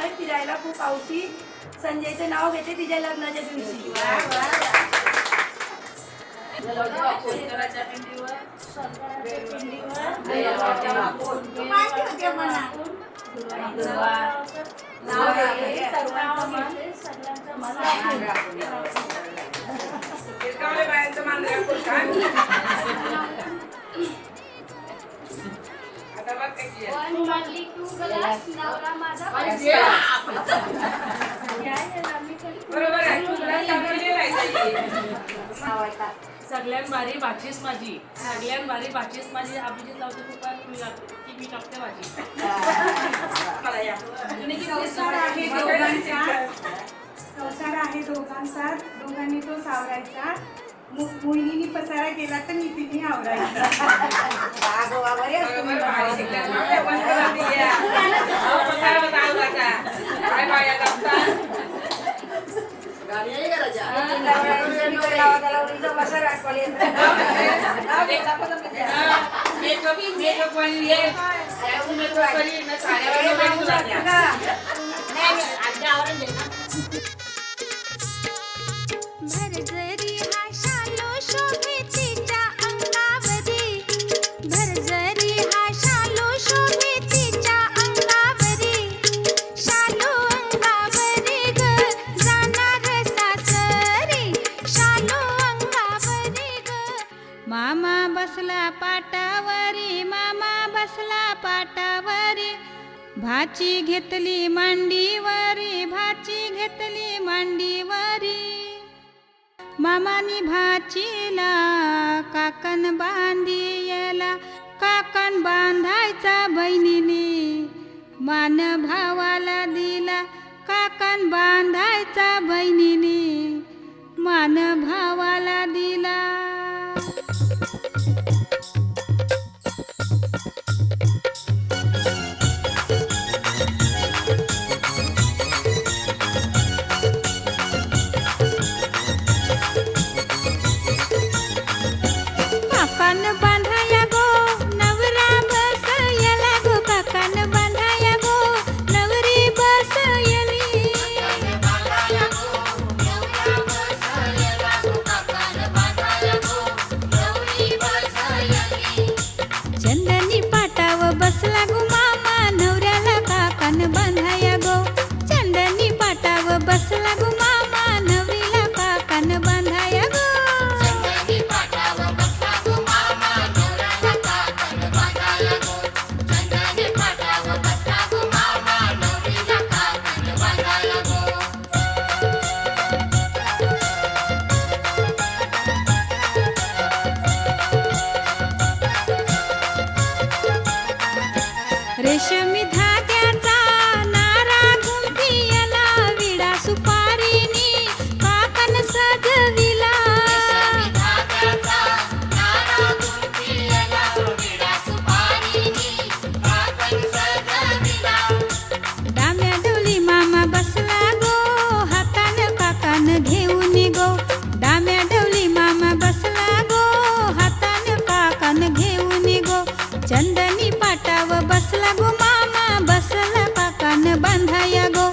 आहे फिरायला खूप आवशी. संजयचे नाव घेते तिच्या लग्नाच्या दिवशी. सगळ्यात भारी भाचीस माझी, सगळ्यात भारी भाचीस माझी. अभिजित लावते तुपात की मी टाकते भाजी. संसार आहे दोघांचा, दोघांनी तो सावरायचा. मोहिनीने पसारा केला तर नितीने आवरायचा. भरजरी हा शालो शोभे तिच्या अंगावरी, भरजरी हा शालो शोभे तिच्या अंगावरी, शालो अंगावरी ग जाणार सासरी, शालो अंगावरी ग. मामा बसला पाटावरी, मामा बसला पाटावरी, भाची घेतली मांडीवरी, भाची घेतली मांडीवरी. मामानी भाचीला काकण बांधियला, काकण बांधायचा बहिणीने, मान भावाला दिला काकण बांधायचा बहिणीने, मान भावाला दिला. काकण बांधाया गो नवरा बसयला गो, काकण बांधाया गो नवरी बसयली. चंदनी पाटाव बसला गो मामा, नवऱ्याला काकण बांधाया गो. चंदनी पाटाव बसला गो मामा, नवरीला काकण बांधाया गो. रेशमी धाग्याचा नारा गुंफियला, विडा सुपारीनी काकण सजविला. डाम्या डोली मामा बसला गो, हातान काकण घेऊन गो. डाम्या डोली मामा बसला गो, हातान काकण घेऊन गो. चंदनी पाटाव बसला गो मामा, बसला काकण बांधाया गो.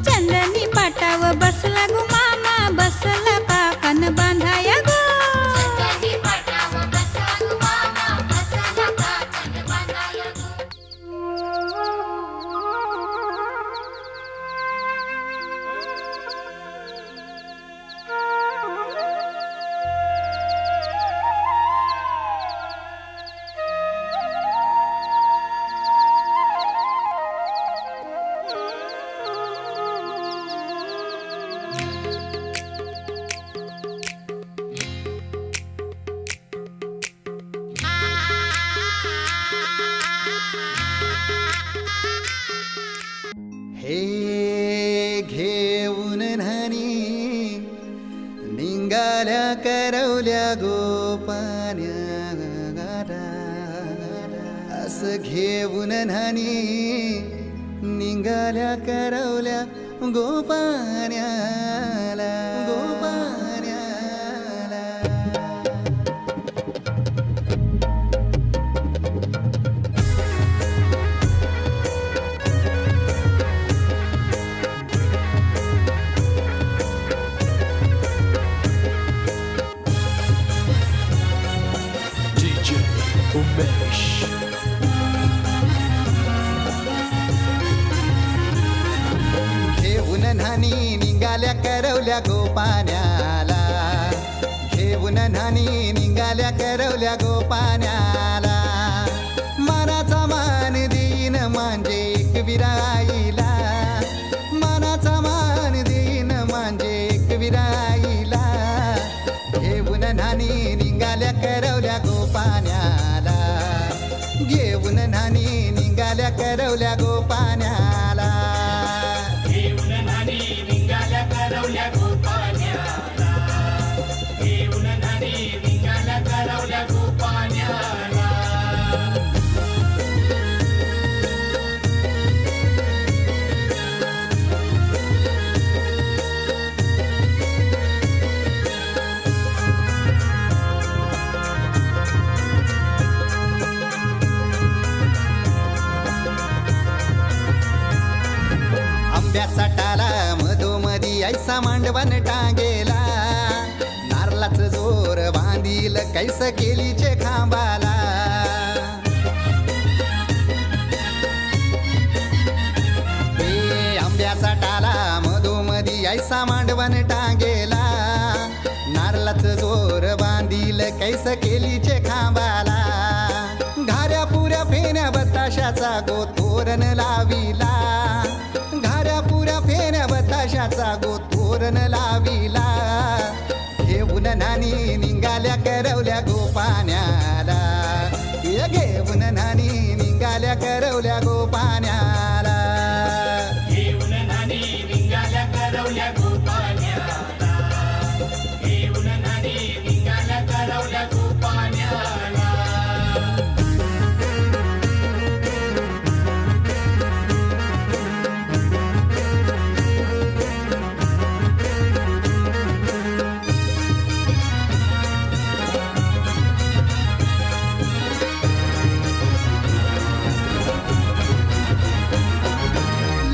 चंदनी पाटाव बसला गो मामा, बसला काकण बांधाया गो. हे घेऊन न्हाणी निघाल्या करवल्या गोपान्या, असं घेऊन न्हाणी निघाल्या करवल्या गोपान्याला, गोपान्याला. न्हाणी निघाल्या करवल्या गोपाण्याला, घेऊन न्हाणी निघाल्या करवल्या गोपाण्याला. मानाचा मान देईन म्हणजे एक विराईला, मानाचा मान देईन म्हणजे एक विराईला. घेऊन न्हाणी निघाल्या करवल्या गोपाण्याला, घेऊन न्हाणी निघाल्या करवल्या गोपाण्याला. घेऊन न्हाणी निघाल्या करवल्या गोपाण्याला, घेऊन न्हाणी निघाल्या करवल्या गोपाण्याला. आंब्याचा टाला मधोमधी ऐसा मांडवण टांगेला, नारळाच जोर बांधील कैस केलीचे खांबाला. हे आंब्याचा टाला मधोमधी ऐसा मांडवण टांगेला, नारळाच जोर बांधील कैस केलीचे खांबाला. घाऱ्या पुऱ्या फेण्या बताशाचा गोतोरण लाविला, घाऱ्या पुऱ्या फेण्या बताशाचा गोतोरण लाविला. घेऊन न्हाणी निघाल्या करवल्या गोपाण्याला, घेऊन न्हाणी निघाल्या करवल्या गोपाण्याला. घेऊन न्हाणी निघाल्या करवल्या गोपाण्याला, घेऊन न्हाणी निघाल्या करवल्या गोपाण्याला.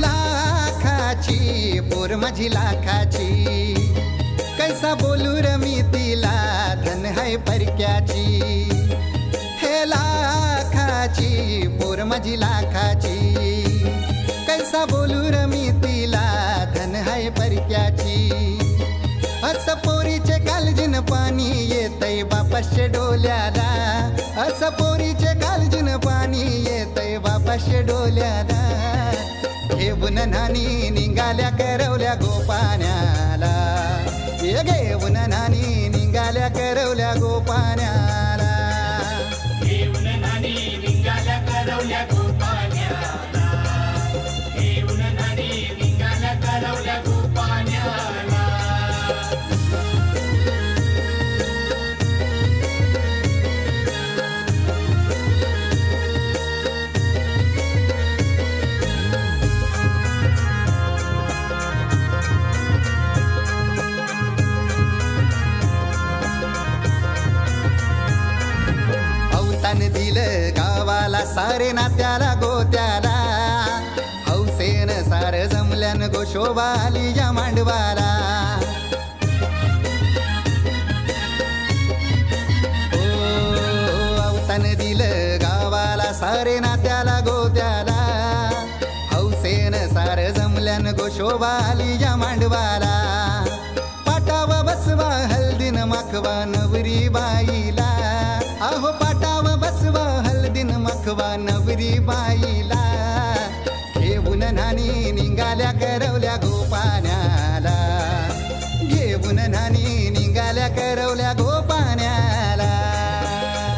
लाखाची पोर माझी लाखाची, कैसा बोलू र मी तिला धन है परक्याची. हे लाखाची पोर माझी लाखाची, कैसा बोलू र मी तिला धन है परक्याची. अस पोरीचे कालजीन पाणी येतय बापाशे डोल्याला, अस पोरीचे कालजीन पाणी येतय बापाशे डोल्याला. घेऊन न्हाणी निघाल्या करवल्या गोपाण्याला, घेऊन न्हाणी निघाल्या करवल्या गोपाण्याला. घेऊन न्हाणी निघाल्या करवल्या गोपाण्याला, घेऊन न्हाणी निघाल्या करवल्या गोपाण्याला. अवतान दिलं गावाला सारे नात्याला गोत्याला, हौसेन सार जमल्यान गोशोभा आली या मांडवाला. ओ अवतान दिलं गावाला सारे नात्याला गोत्याला, हौसेन सार जमल्यान गोशोभा आली या मांडवाला. पाटावा बसवा हल्दीन माखवा नवरी बाईला, अहो पाटावा बसवा हल्दीन माखवा नवरी बाईला. घेऊन न्हाणी निघाल्या करवल्या गोपाण्याला, घेऊन न्हाणी निघाल्या करवल्या गोपाण्याला.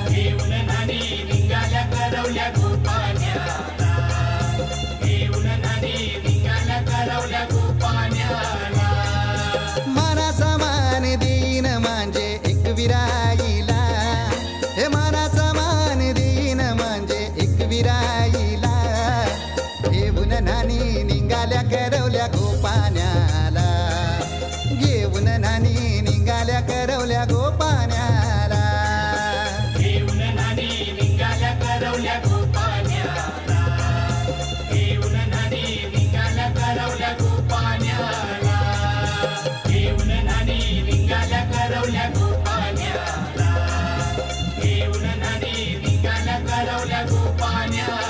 घेऊन न्हाणी निघाल्या करवल्या गोपाण्याला, घेऊन न्हाणी निघाल्या करवल्या गोपाण्याला. मानाचा मान देईन म्हणजे एक विराईला, हे मानाचा मान देईन म्हणजे एक विराईला. घेऊन न्हाणी निघाल्या करवल्या गोपाण्याला, घेऊन न्हाणी निघाल्या करवल्या गोपाण्याला. घेऊन न्हाणी निघाल्या करवल्या गोपाण्याला, घेऊन न्हाणी निघाल्या करवल्या गोपाण्याला. घेऊन न्हाणी निघाल्या करवल्या गोपाण्याला, घेऊन न्हाणी निघाल्या करवल्या गोपाण्याला.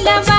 बैल